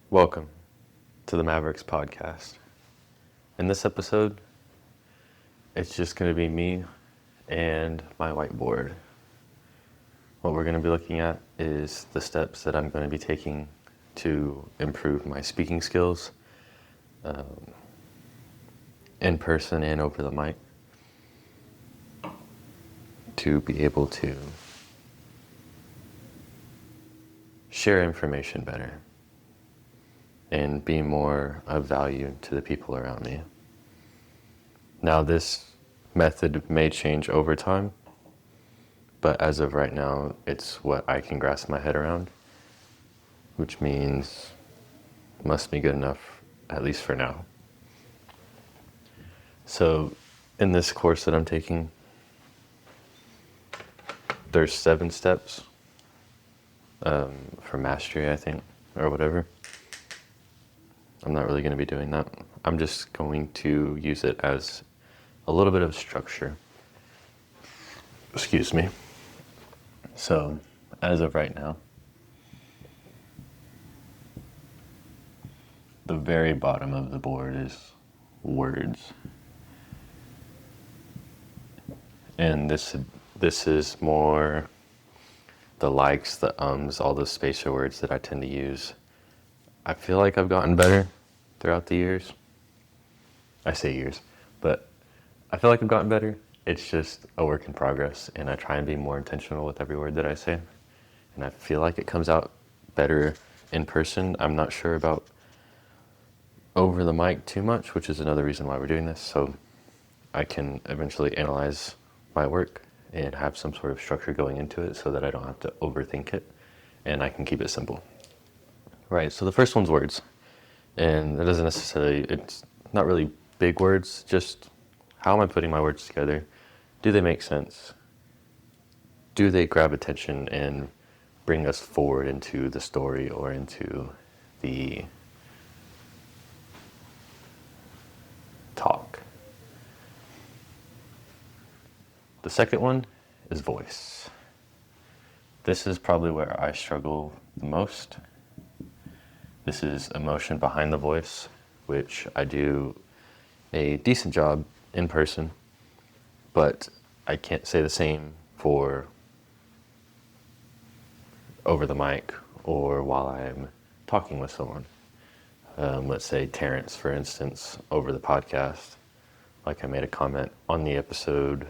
Welcome to the Mavericks podcast. In this episode, it's just going to be me and my whiteboard. What we're going to be looking at is the steps that I'm going to be taking to improve my speaking skills in person and over the mic, to be able to share information better and be more of value to the people around me. Now, this method may change over time, but as of right now, it's what I can grasp my head around, which means must be good enough, at least for now. So, in this course that I'm taking, there's 7 steps for mastery, I think, or whatever. I'm not really going to be doing that. I'm just going to use it as a little bit of structure. Excuse me. So, as of right now, the very bottom of the board is words. And this is more the likes, the ums, all the spatial words that I tend to use. I feel like I've gotten better throughout the years. I say years, but I feel like I've gotten better. It's just a work in progress, and I try and be more intentional with every word that I say. And I feel like it comes out better in person. I'm not sure about over the mic too much, which is another reason why we're doing this, so I can eventually analyze my work and have some sort of structure going into it so that I don't have to overthink it and I can keep it simple. Right, so the first one's words. And it's not really big words, just how am I putting my words together? Do they make sense? Do they grab attention and bring us forward into the story or into the talk? The second one is voice. This is probably where I struggle the most. This is emotion behind the voice, which I do a decent job in person, but I can't say the same for over the mic or while I'm talking with someone. Let's say Terrence, for instance, over the podcast. Like I made a comment on the episode.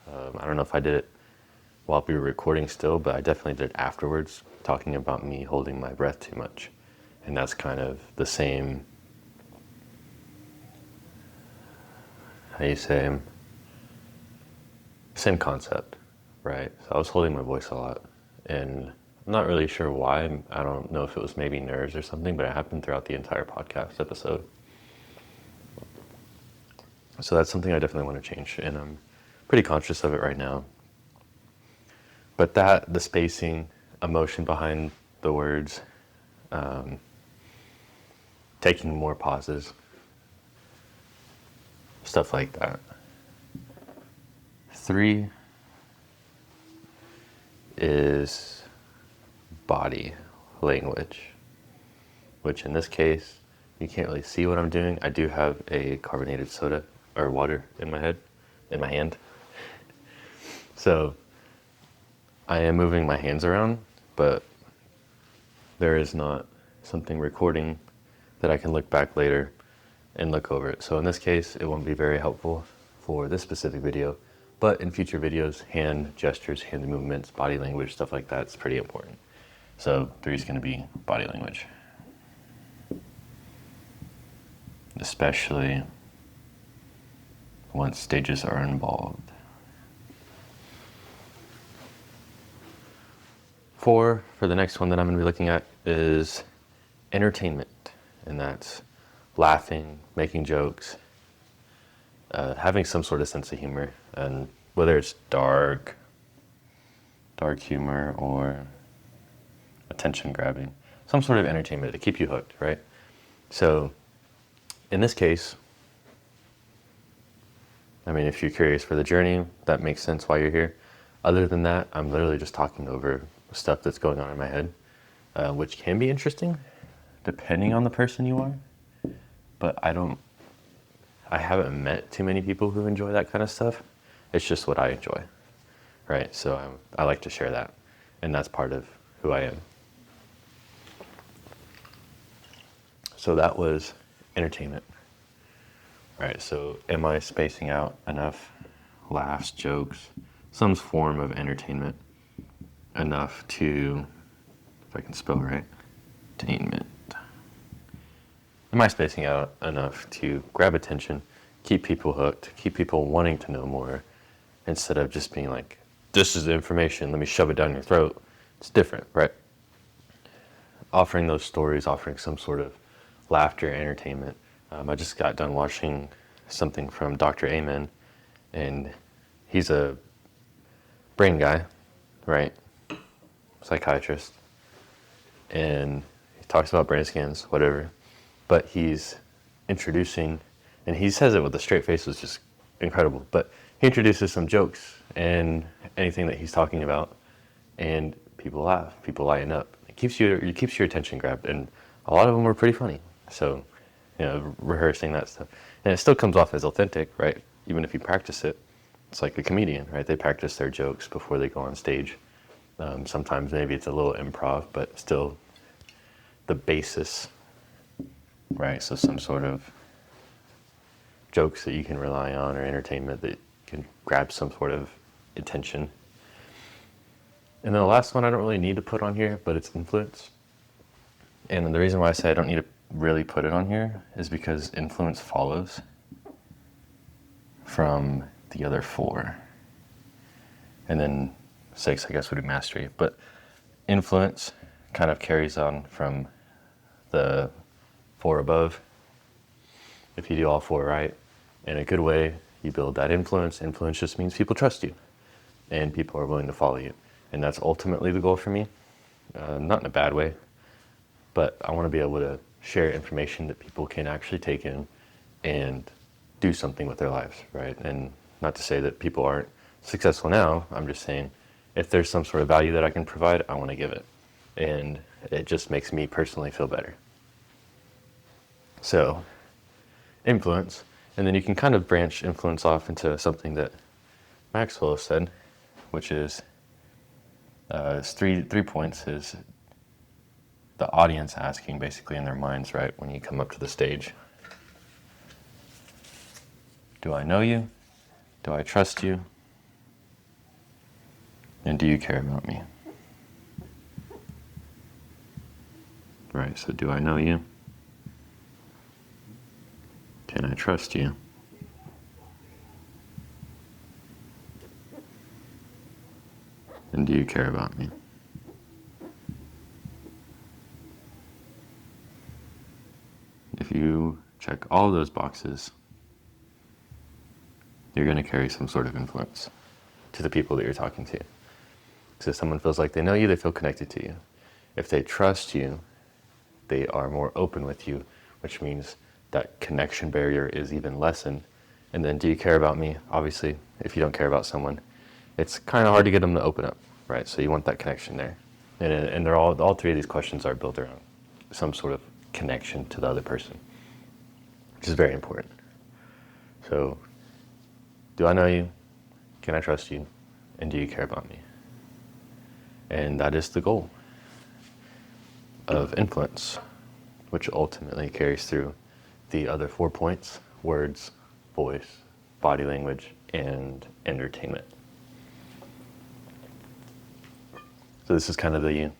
I don't know if I did it while we were recording still, but I definitely did it afterwards, talking about me holding my breath too much. And that's kind of the same, same concept, right? So I was holding my voice a lot, and I'm not really sure why. I don't know if it was maybe nerves or something, but it happened throughout the entire podcast episode. So that's something I definitely want to change, and I'm pretty conscious of it right now. But the spacing, emotion behind the words, taking more pauses, stuff like that. 3 is body language, which in this case, you can't really see what I'm doing. I do have a carbonated soda or water in my hand. So I am moving my hands around, but there is not something recording that I can look back later and look over it. So in this case, it won't be very helpful for this specific video, but in future videos, hand gestures, hand movements, body language, stuff like that is pretty important. So 3 is going to be body language. Especially once stages are involved. 4, for the next one that I'm going to be looking at, is entertainment. And that's laughing, making jokes, having some sort of sense of humor. And whether it's dark humor or attention grabbing, some sort of entertainment to keep you hooked, right? So in this case, I mean, if you're curious for the journey, that makes sense why you're here. Other than that, I'm literally just talking over stuff that's going on in my head, which can be interesting, depending on the person you are. But I haven't met too many people who enjoy that kind of stuff. It's just what I enjoy, right? So I like to share that, and that's part of who I am. So that was entertainment. All right, so am I spacing out enough laughs, jokes, some form of entertainment enough to, if I can spell right, entertainment. Am I spacing out enough to grab attention, keep people hooked, keep people wanting to know more, instead of just being like, this is the information, let me shove it down your throat? It's different, right? Offering those stories, offering some sort of laughter, entertainment. I just got done watching something from Dr. Amen, and he's a brain guy, right? Psychiatrist. And he talks about brain scans, whatever. But he's introducing, and he says it with a straight face, was just incredible. But he introduces some jokes and anything that he's talking about, and people laugh, people lighten up. It keeps your attention grabbed, and a lot of them were pretty funny. So, rehearsing that stuff, and it still comes off as authentic, right? Even if you practice it, it's like a comedian, right? They practice their jokes before they go on stage. Sometimes maybe it's a little improv, but still the basis, right? So some sort of jokes that you can rely on, or entertainment that can grab some sort of attention. And then the last one I don't really need to put on here, but it's influence. And the reason why I say I don't need to really put it on here is because influence follows from the other four. And then 6, I guess, would be mastery. But influence kind of carries on from the 4 above. If you do all 4 right, in a good way, you build that influence. Influence just means people trust you, and people are willing to follow you. And that's ultimately the goal for me. Not in a bad way, but I want to be able to share information that people can actually take in and do something with their lives, right? And not to say that people aren't successful now. I'm just saying, if there's some sort of value that I can provide, I want to give it. And it just makes me personally feel better. So, influence. And then you can kind of branch influence off into something that Maxwell said, which is it's 3 points. Is the audience asking basically in their minds, right, when you come up to the stage, do I know you? Do I trust you? And do you care about me? Right, so do I know you? Can I trust you? And do you care about me? If you check all those boxes, you're going to carry some sort of influence to the people that you're talking to. So if someone feels like they know you, they feel connected to you. If they trust you, they are more open with you, which means that connection barrier is even lessened. And then, do you care about me? Obviously, if you don't care about someone, it's kind of hard to get them to open up, right? So you want that connection there. And they're all 3 of these questions are built around some sort of connection to the other person, which is very important. So, do I know you? Can I trust you? And do you care about me? And that is the goal of influence, which ultimately carries through the other 4 points: words, voice, body language, and entertainment. So this is kind of the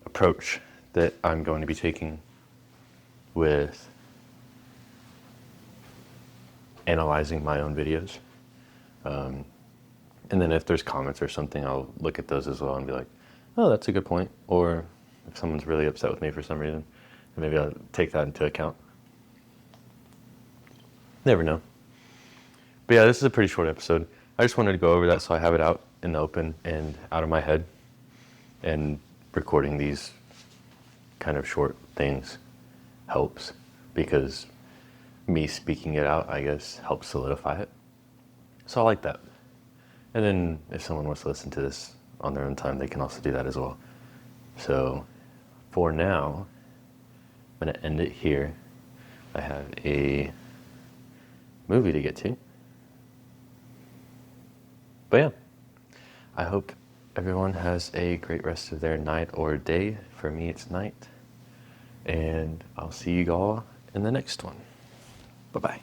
approach that I'm going to be taking with analyzing my own videos. And then if there's comments or something, I'll look at those as well and be like, oh, that's a good point. Or if someone's really upset with me for some reason, maybe I'll take that into account. Never know. But yeah, this is a pretty short episode. I just wanted to go over that so I have it out in the open and out of my head. And recording these kind of short things helps, because me speaking it out, I guess, helps solidify it. So I like that. And then if someone wants to listen to this on their own time, they can also do that as well. So for now, I'm going to end it here. I have a movie to get to. But yeah, I hope everyone has a great rest of their night or day. For me, it's night. And I'll see you all in the next one. Bye-bye.